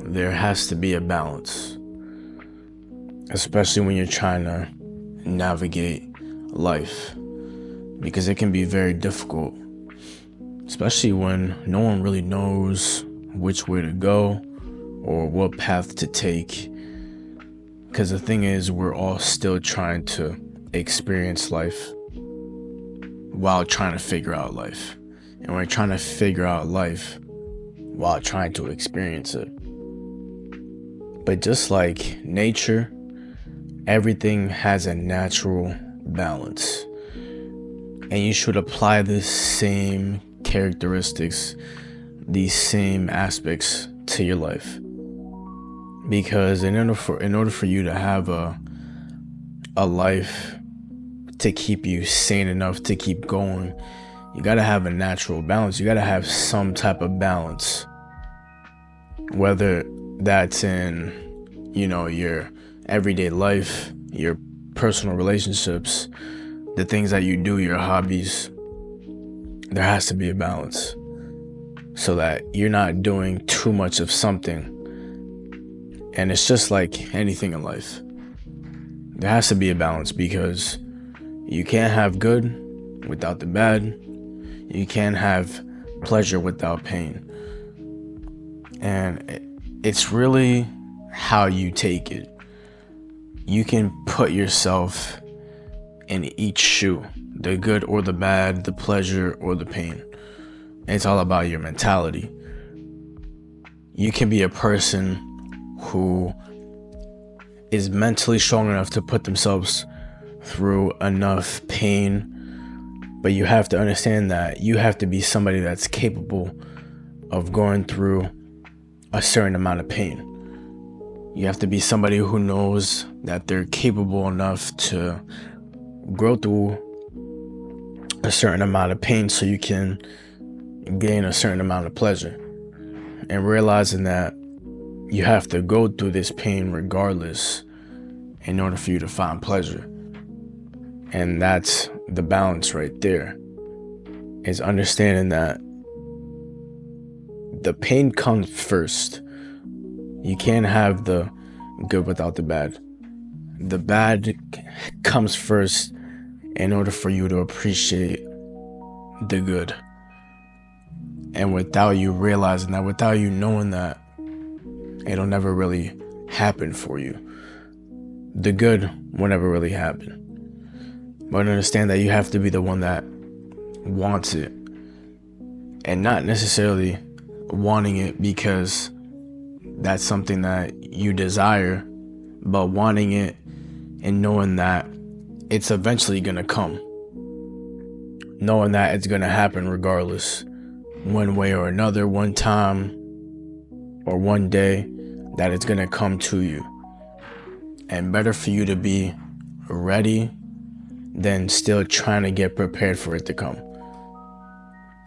there has to be a balance, especially when you're trying to navigate life, because it can be very difficult, especially when no one really knows which way to go or what path to take. Because the thing is, we're all still trying to experience life while trying to figure out life. And we're trying to figure out life while trying to experience it. But just like nature, everything has a natural balance. And you should apply the same characteristics, these same aspects to your life. Because in order for you to have a life to keep you sane enough to keep going, you gotta have a natural balance. You gotta have some type of balance, whether that's in, your everyday life, your personal relationships, the things that you do, your hobbies. There has to be a balance so that you're not doing too much of something. And it's just like anything in life. There has to be a balance, because you can't have good without the bad. You can't have pleasure without pain. And it's really how you take it. You can put yourself in each shoe, the good or the bad, the pleasure or the pain. It's all about your mentality. You can be a person who is mentally strong enough to put themselves through enough pain, but you have to understand that you have to be somebody that's capable of going through a certain amount of pain. You have to be somebody who knows that they're capable enough to grow through a certain amount of pain so you can gain a certain amount of pleasure. And realizing that you have to go through this pain regardless in order for you to find pleasure. And that's the balance right there, is understanding that the pain comes first. You can't have the good without the bad. The bad comes first in order for you to appreciate the good. And without you realizing that, without you knowing that, it'll never really happen for you. The good will never really happen. But understand that you have to be the one that wants it, and not necessarily wanting it because that's something that you desire, but wanting it and knowing that it's eventually gonna come, knowing that it's gonna happen regardless, one way or another, one time or one day, that it's gonna come to you. And better for you to be ready than still trying to get prepared for it to come.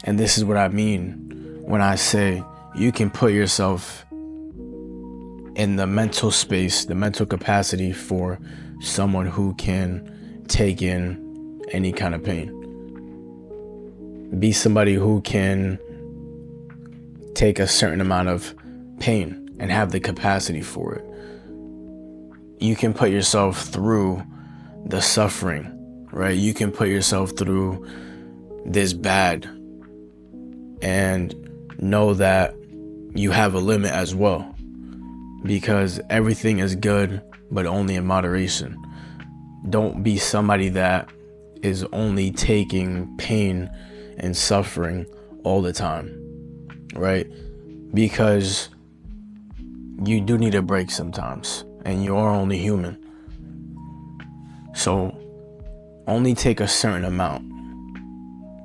And this is what I mean when I say you can put yourself in the mental space, the mental capacity for someone who can take in any kind of pain. Be somebody who can take a certain amount of pain and have the capacity for it. You can put yourself through the suffering, right? You can put yourself through this bad and know that you have a limit as well, because everything is good, but only in moderation. Don't be somebody that is only taking pain and suffering all the time, right? Because you do need a break sometimes, and you are only human. So only take a certain amount,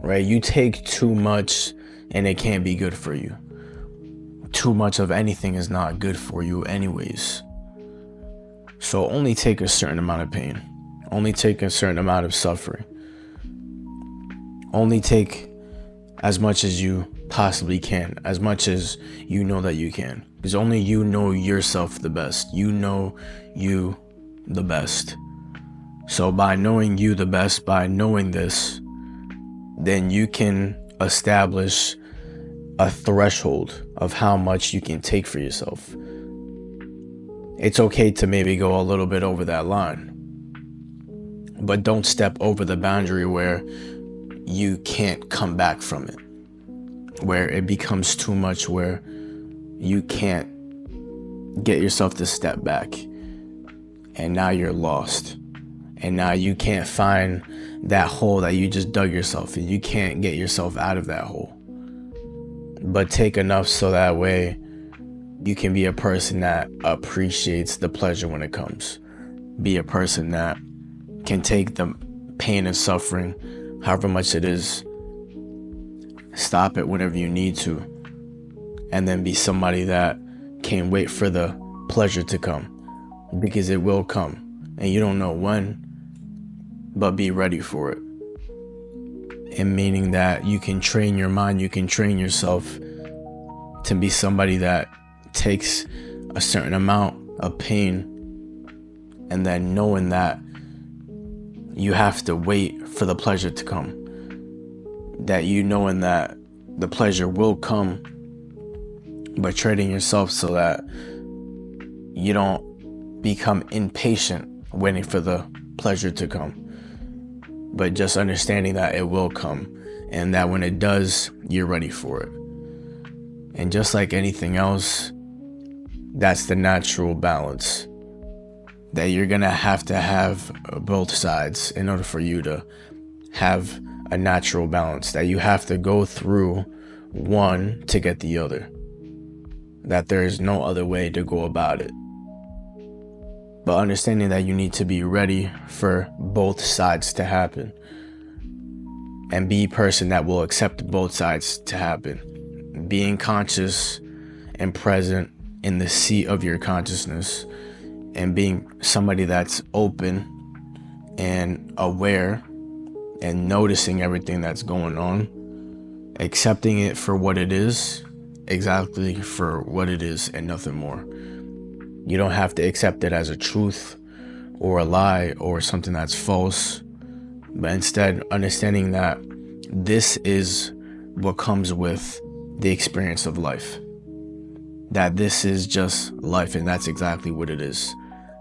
right? You take too much and it can't be good for you. Too much of anything is not good for you anyways. So only take a certain amount of pain. Only take a certain amount of suffering. Only take as much as you possibly can, as much as you know that you can. Because only you know yourself the best. You know you the best. So by knowing you the best, by knowing this, then you can establish a threshold of how much you can take for yourself, It's okay to maybe go a little bit over that line, but don't step over the boundary where you can't come back from it, where it becomes too much, where you can't get yourself to step back, and now you're lost, and now you can't find that hole that you just dug yourself in. You can't get yourself out of that hole, but take enough so that way you can be a person that appreciates the pleasure when it comes. Be a person that can take the pain and suffering, however much it is, stop it whenever you need to, and then be somebody that can wait for the pleasure to come, because it will come, and you don't know when, but be ready for it. And meaning that you can train your mind, you can train yourself to be somebody that takes a certain amount of pain, and then knowing that you have to wait for the pleasure to come, that you knowing that the pleasure will come, but training yourself so that you don't become impatient waiting for the pleasure to come, but just understanding that it will come, and that when it does, you're ready for it. And just like anything else, that's the natural balance, that you're gonna have to have both sides in order for you to have a natural balance, that you have to go through one to get the other, that there is no other way to go about it. But understanding that you need to be ready for both sides to happen, and be a person that will accept both sides to happen, being conscious and present in the seat of your consciousness, and being somebody that's open and aware and noticing everything that's going on, accepting it for what it is, exactly for what it is and nothing more. You don't have to accept it as a truth or a lie or something that's false, but instead understanding that this is what comes with the experience of life, that this is just life, and that's exactly what it is.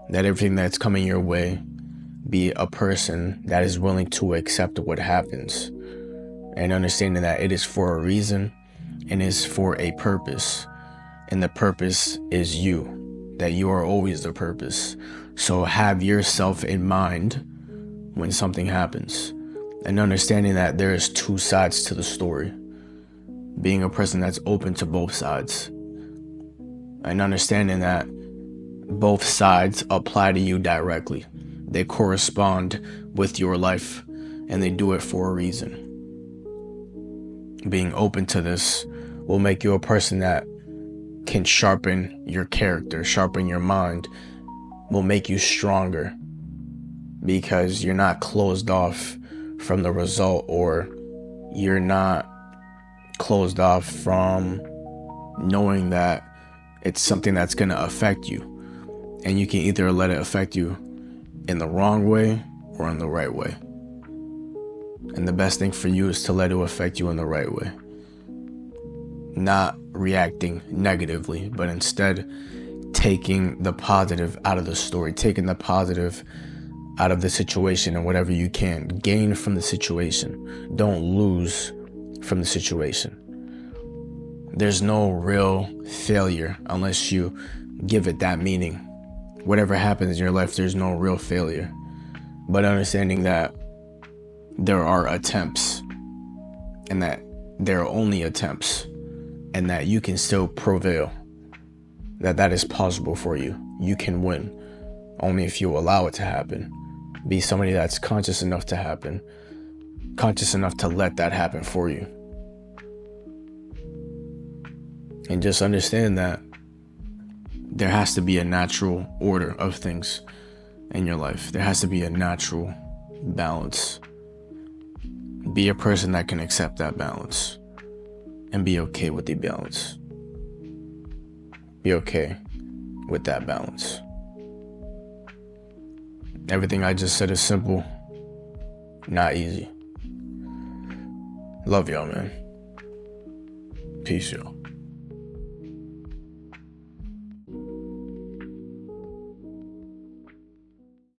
That everything that's coming your way, be a person that is willing to accept what happens, and understanding that it is for a reason and is for a purpose, and the purpose is you, that you are always the purpose. So have yourself in mind when something happens, and understanding that there is two sides to the story, being a person that's open to both sides, and understanding that both sides apply to you directly. They correspond with your life, and they do it for a reason. Being open to this will make you a person that can sharpen your character, sharpen your mind, will make you stronger, because you're not closed off from the result, or you're not closed off from knowing that it's something that's going to affect you. And you can either let it affect you in the wrong way or in the right way. And the best thing for you is to let it affect you in the right way. Not reacting negatively, but instead taking the positive out of the story, taking the positive out of the situation, and whatever you can gain from the situation. Don't lose from the situation. There's no real failure unless you give it that meaning. Whatever happens in your life, there's no real failure. But understanding that there are attempts, and that there are only attempts, and that you can still prevail, that is possible for you. You can win only if you allow it to happen. Be somebody that's conscious enough to happen, conscious enough to let that happen for you. And just understand that there has to be a natural order of things in your life. There has to be a natural balance. Be a person that can accept that balance and be okay with the balance. Be okay with that balance. Everything I just said is simple, not easy. Love y'all, man. Peace, y'all.